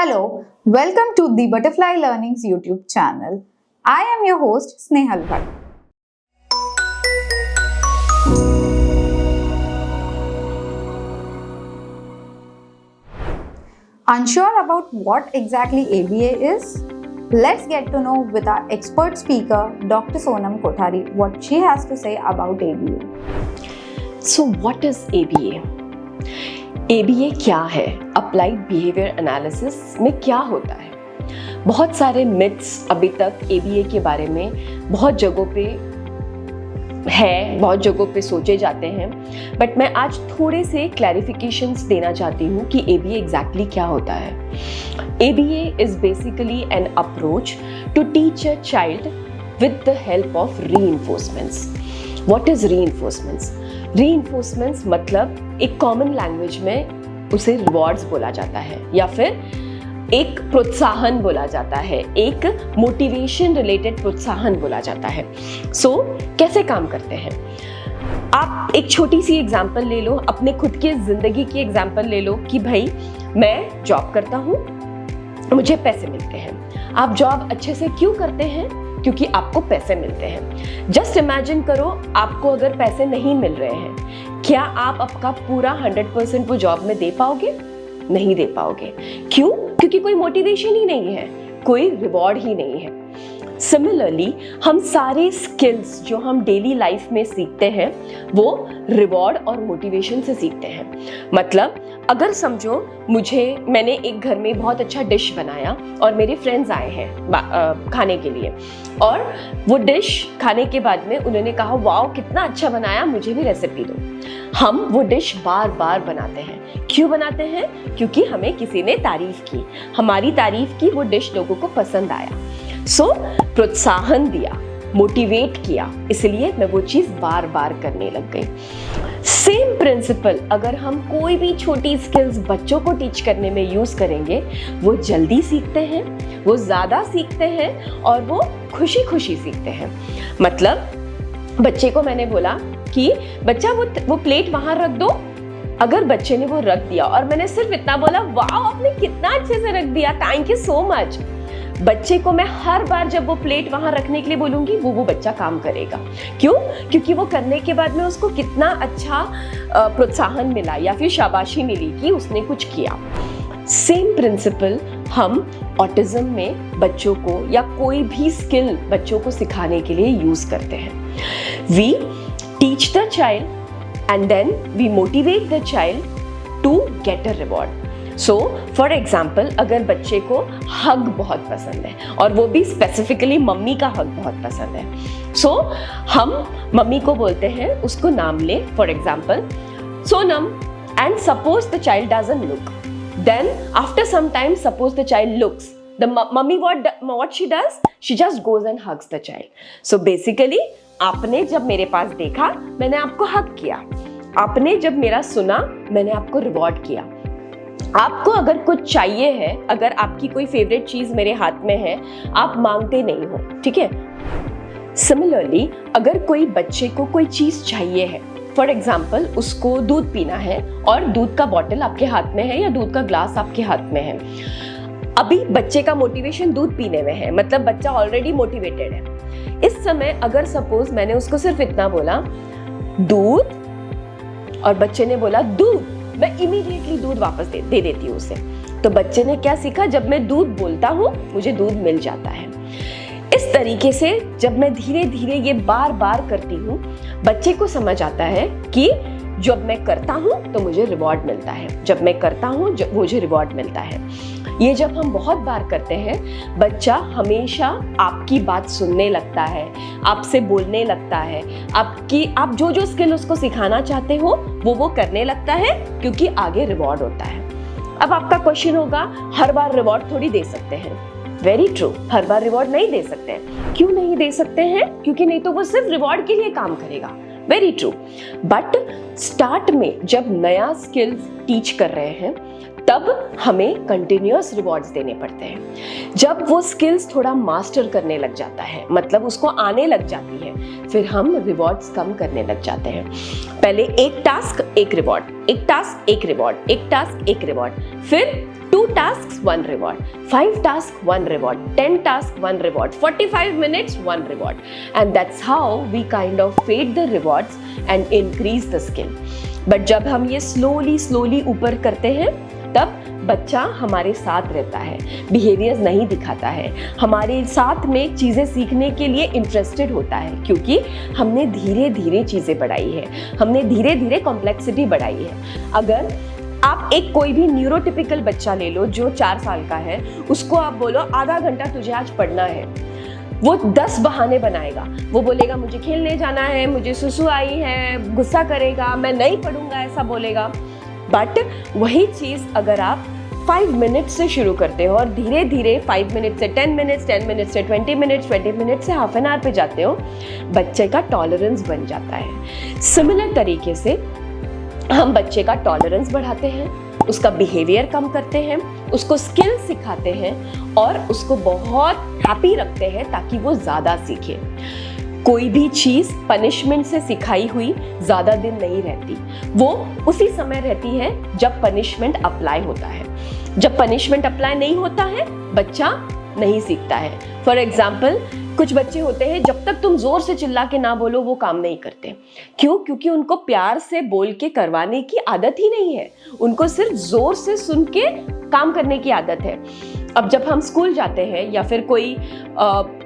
Hello, welcome to the Butterfly Learnings YouTube channel. I am your host Snehal Bhatt. Unsure about what exactly ABA is? Let's get to know with our expert speaker, Dr. Sonam Kothari, what she has to say about ABA. So what is ABA? ABA क्या है? Applied behaviour analysis में क्या होता है? बहुत सारे myths अभी तक ABA के बारे में बहुत जगहों पे सोचे जाते हैं, बट मैं आज थोड़े से क्लैरिफिकेशंस देना चाहती हूँ कि ABA एग्जैक्टली क्या होता है. ABA is basically an approach to teach a child with the help of reinforcements. What is reinforcements? Reinforcements मतलब एक कॉमन लैंग्वेज में उसे रिवॉर्ड्स बोला जाता है या फिर एक प्रोत्साहन बोला जाता है, एक मोटिवेशन रिलेटेड प्रोत्साहन बोला जाता है. सो कैसे काम करते हैं? आप एक छोटी सी एग्जांपल ले लो, अपने खुद के ज़िंदगी की एग्जांपल ले लो कि भाई मैं जॉब करता हूँ, मुझे पैसे मिलते हैं. आप जॉब अच्छे से क्यों करते हैं? क्योंकि आपको पैसे मिलते हैं. जस्ट इमेजिन करो, आपको अगर पैसे नहीं मिल रहे हैं, क्या आप आपका पूरा 100% वो जॉब में दे पाओगे? नहीं दे पाओगे. क्यों? क्योंकि कोई मोटिवेशन ही नहीं है, कोई रिवॉर्ड ही नहीं है. सिमिलरली हम सारे स्किल्स जो हम डेली लाइफ में सीखते हैं वो रिवॉर्ड और मोटिवेशन से सीखते हैं. मतलब अगर समझो मैंने एक घर में बहुत अच्छा डिश बनाया और मेरे फ्रेंड्स आए हैं खाने के लिए, और वो डिश खाने के बाद में उन्होंने कहा वाओ कितना अच्छा बनाया, मुझे भी रेसिपी दो. हम वो डिश बार बार बनाते हैं. क्यों बनाते हैं? क्योंकि हमें किसी ने तारीफ की, हमारी तारीफ की वो डिश लोगों को पसंद आया. सो प्रोत्साहन दिया, मोटिवेट किया, इसलिए मैं वो चीज़ बार बार करने लग गई. सेम प्रिंसिपल अगर हम कोई भी छोटी स्किल्स बच्चों को टीच करने में यूज़ करेंगे, वो जल्दी सीखते हैं, वो ज़्यादा सीखते हैं और वो खुशी खुशी सीखते हैं. मतलब बच्चे को मैंने बोला कि बच्चा वो प्लेट वहाँ रख दो. अगर बच्चे ने वो रख दिया और मैंने सिर्फ इतना बोला वाओ आपने कितना अच्छे से रख दिया, थैंक यू सो मच, बच्चे को मैं हर बार जब वो प्लेट वहां रखने के लिए बोलूंगी वो बच्चा काम करेगा. क्यों? क्योंकि वो करने के बाद में उसको कितना अच्छा प्रोत्साहन मिला या फिर शाबाशी मिली कि उसने कुछ किया. सेम प्रिंसिपल हम ऑटिज्म में बच्चों को या कोई भी स्किल बच्चों को सिखाने के लिए यूज करते हैं. We teach the child and then we motivate the child to get a reward. So for example अगर बच्चे को हग बहुत पसंद है और वो भी स्पेसिफिकली मम्मी का हग बहुत पसंद है, so हम मम्मी को बोलते हैं, उसको नाम ले, for example Sonam, and suppose the child doesn't look, then after some time suppose the child looks, the mummy what she does, she just goes and hugs the child. So basically आपने जब मेरे पास देखा मैंने आपको हग किया, आपने जब मेरा सुना मैंने आपको रिवॉर्ड किया. आपको अगर कुछ चाहिए है, अगर आपकी कोई फेवरेट चीज़ मेरे हाथ में है, आप मांगते नहीं हो, ठीक है. सिमिलरली अगर कोई बच्चे को कोई चीज़ चाहिए है, फॉर एग्जाम्पल उसको दूध पीना है और दूध का बॉटल आपके हाथ में है या दूध का ग्लास आपके हाथ में है. अभी बच्चे का मोटिवेशन दूध पीने में है, मतलब बच्चा ऑलरेडी मोटिवेटेड है. इस समय अगर सपोज मैंने उसको सिर्फ इतना बोला दूध और बच्चे ने बोला दूध, मैं इमीडिएटली दूध वापस दे देती हूँ उसे. तो बच्चे ने क्या सीखा? जब मैं दूध बोलता हूँ मुझे दूध मिल जाता है. इस तरीके से जब मैं धीरे धीरे ये बार बार करती हूँ, बच्चे को समझ आता है कि जब मैं करता हूँ तो मुझे रिवॉर्ड मिलता है, जब मैं करता हूँ मुझे रिवॉर्ड मिलता है. ये जब हम बहुत बार करते हैं, बच्चा हमेशा आपकी बात सुनने लगता है, आपसे बोलने लगता है, आप जो जो स्किल उसको सिखाना चाहते हो वो करने लगता है, क्योंकि आगे रिवॉर्ड होता है. अब आपका क्वेश्चन होगा, हर बार रिवॉर्ड थोड़ी दे सकते हैं. वेरी ट्रू, हर बार रिवॉर्ड नहीं दे सकते हैं. क्यों नहीं दे सकते हैं? क्योंकि नहीं तो वो सिर्फ रिवॉर्ड के लिए काम करेगा. Very true. बट स्टार्ट में जब नया स्किल्स टीच कर रहे हैं तब हमें कंटिन्यूअस रिवॉर्ड्स देने पड़ते हैं। जब वो स्किल्स थोड़ा मास्टर करने लग जाता है, मतलब उसको आने लग जाती है, फिर हम रिवॉर्ड्स कम करने लग जाते हैं। पहले एक टास्क एक रिवॉर्ड, एक टास्क एक रिवॉर्ड, एक टास्क एक रिवॉर्ड, फिर 2 tasks 1 reward, 5 tasks 1 reward, 10 tasks 1 reward, 45 minutes 1 reward, and that's how we kind of fade the rewards and increase the skill. But जब हम ये slowly ऊपर करते हैं, तब बच्चा हमारे साथ रहता है, बिहेवियर्स नहीं दिखाता है, हमारे साथ में चीज़ें सीखने के लिए इंटरेस्टेड होता है, क्योंकि हमने धीरे धीरे चीज़ें बढ़ाई है, हमने धीरे धीरे कॉम्प्लेक्सिटी बढ़ाई है। अगर आप एक कोई भी न्यूरोटिपिकल बच्चा ले लो जो 4 साल का है, उसको आप बोलो आधा घंटा तुझे आज पढ़ना है, वो 10 बहाने बनाएगा। वो बोलेगा मुझे खेलने जाना है, मुझे सुसु आई है, गुस्सा करेगा, मैं नहीं पढ़ूंगा, ऐसा बोलेगा। बट वही चीज़ अगर आप 5 मिनट्स से शुरू करते हो और धीरे धीरे 5 मिनट से 10 मिनट्स, 10 मिनट से 20 मिनट्स, 20 मिनट से हाफ एन आवर पे जाते हो, बच्चे का टॉलरेंस बन जाता है। सिमिलर तरीके से हम बच्चे का टॉलरेंस बढ़ाते हैं, उसका बिहेवियर कम करते हैं, उसको स्किल सिखाते हैं और उसको बहुत हैप्पी रखते हैं ताकि वो ज़्यादा सीखे। कोई भी चीज़ पनिशमेंट से सिखाई हुई ज़्यादा दिन नहीं रहती, वो उसी समय रहती है जब पनिशमेंट अप्लाई होता है। जब पनिशमेंट अप्लाई नहीं होता है, बच्चा नहीं सीखता है। फॉर एग्जाम्पल, कुछ बच्चे होते हैं जब तक तुम जोर से चिल्ला के ना बोलो वो काम नहीं करते। क्यों? क्योंकि उनको प्यार से बोल के करवाने की आदत ही नहीं है, उनको सिर्फ जोर से सुन के काम करने की आदत है। अब जब हम स्कूल जाते हैं या फिर कोई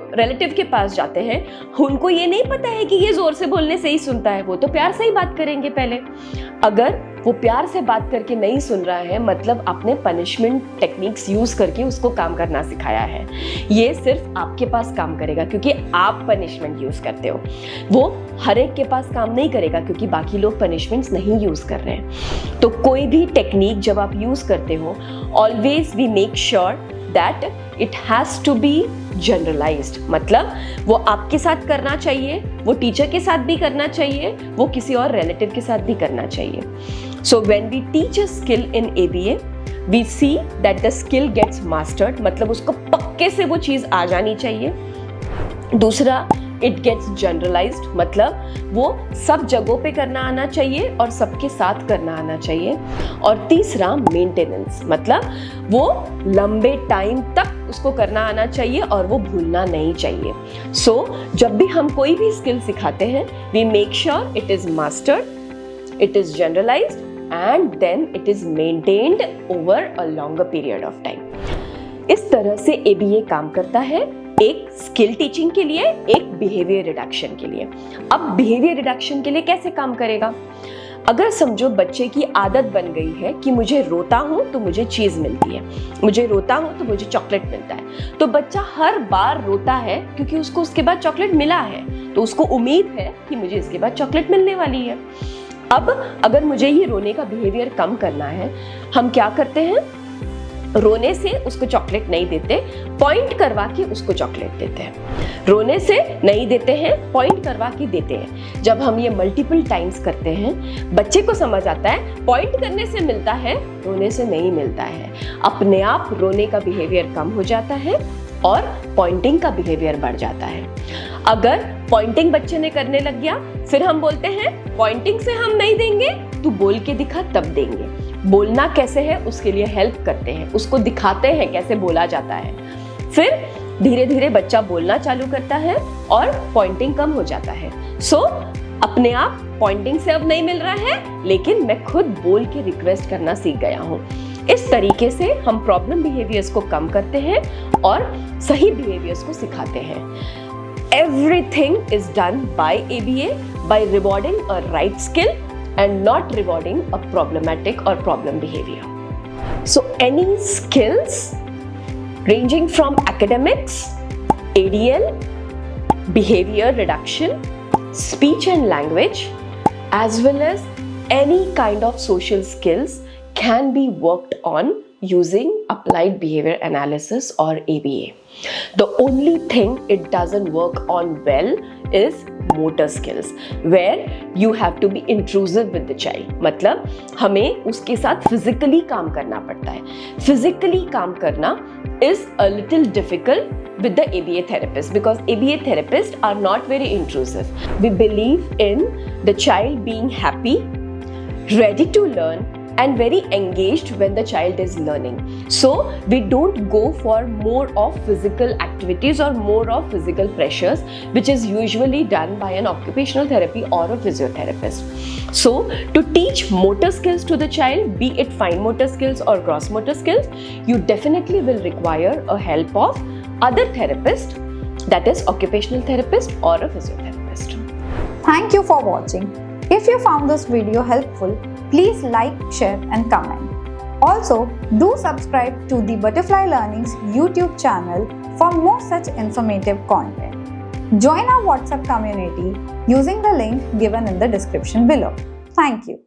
रिलेटिव के पास जाते हैं, उनको ये नहीं पता है कि ये जोर से बोलने से ही सुनता है, वो तो प्यार से ही बात करेंगे पहले। अगर वो प्यार से बात करके नहीं सुन रहा है, मतलब आपने पनिशमेंट टेक्निक्स यूज करके उसको काम करना सिखाया है। ये सिर्फ आपके पास काम करेगा क्योंकि आप पनिशमेंट यूज करते हो, वो हर एक के पास काम नहीं करेगा क्योंकि बाकी लोग पनिशमेंट्स नहीं यूज कर रहे हैं। तो कोई भी टेक्निक जब आप यूज करते हो, always we make sure that it has to be generalised, मतलब वो आपके साथ करना चाहिए, वो टीचर के साथ भी करना चाहिए, वो किसी और रिलेटिव के साथ भी करना चाहिए। So when we teach a skill in ABA, we see that the skill gets mastered, मतलब उसको पक्के से वो चीज़ आ जानी चाहिए। दूसरा, इट गेट्स जनरलाइज्ड, मतलब वो सब जगहों पे करना आना चाहिए और सबके साथ करना आना चाहिए। और तीसरा, मेंटेनेंस, मतलब वो लंबे टाइम तक उसको करना आना चाहिए और वो भूलना नहीं चाहिए। सो जब भी हम कोई भी स्किल सिखाते हैं, we make sure it is mastered, it is generalised and then it is maintained over a longer period of time. इस तरह से ABA काम करता है, एक स्किल टीचिंग के लिए, एक बिहेवियर रिडक्शन के लिए। अब बिहेवियर रिडक्शन के लिए कैसे काम करेगा? अगर समझो बच्चे की आदत बन गई है कि मुझे रोता हूं तो मुझे चीज मिलती है, मुझे रोता हूं तो मुझे चॉकलेट मिलता है, तो बच्चा हर बार रोता है क्योंकि उसको उसके बाद चॉकलेट मिला है, तो उसको उम्मीद है कि मुझे इसके बाद चॉकलेट मिलने वाली है। अब अगर मुझे ये रोने का बिहेवियर कम करना है, हम क्या करते हैं? रोने से उसको चॉकलेट नहीं देते, पॉइंट करवा के उसको चॉकलेट देते हैं। रोने से नहीं देते हैं, पॉइंट करवा के देते हैं। जब हम ये मल्टीपल टाइम्स करते हैं, बच्चे को समझ आता है पॉइंट करने से मिलता है, रोने से नहीं मिलता है। अपने आप रोने का बिहेवियर कम हो जाता है और पॉइंटिंग का बिहेवियर बढ़ जाता है। अगर पॉइंटिंग बच्चे ने करने लग गया, फिर हम बोलते हैं पॉइंटिंग से हम नहीं देंगे, तू बोल के दिखा तब देंगे। बोलना कैसे है उसके लिए हेल्प करते हैं, उसको दिखाते हैं कैसे बोला जाता है। फिर धीरे धीरे बच्चा बोलना चालू करता है और पॉइंटिंग कम हो जाता है। सो अपने आप पॉइंटिंग से अब नहीं मिल रहा है, लेकिन मैं खुद बोल के रिक्वेस्ट करना सीख गया हूँ। इस तरीके से हम प्रॉब्लम बिहेवियर्स को कम करते हैं और सही बिहेवियर्स को सिखाते हैं। Everything is done by ABA by rewarding a right skill and not rewarding a problematic or problem behavior. So any skills ranging from academics, ADL, behavior reduction, speech and language, as well as any kind of social skills can be worked on using applied behavior analysis or ABA. The only thing it doesn't work on well is motor skills, where you have to be intrusive with the child. मतलब हमें उसके साथ physically काम करना पड़ता है. Physically काम करना is a little difficult with the ABA therapist, because ABA therapists are not very intrusive. We believe in the child being happy, ready to learn, and very engaged when the child is learning. So we don't go for more of physical activities or more of physical pressures, which is usually done by an occupational therapy or a physiotherapist. So to teach motor skills to the child, be it fine motor skills or gross motor skills, you definitely will require a help of other therapist, that is occupational therapist or a physiotherapist. Thank you for watching. If you found this video helpful, please like, share and comment. Also, do subscribe to the Butterfly Learning's YouTube channel for more such informative content. Join our WhatsApp community using the link given in the description below. Thank you.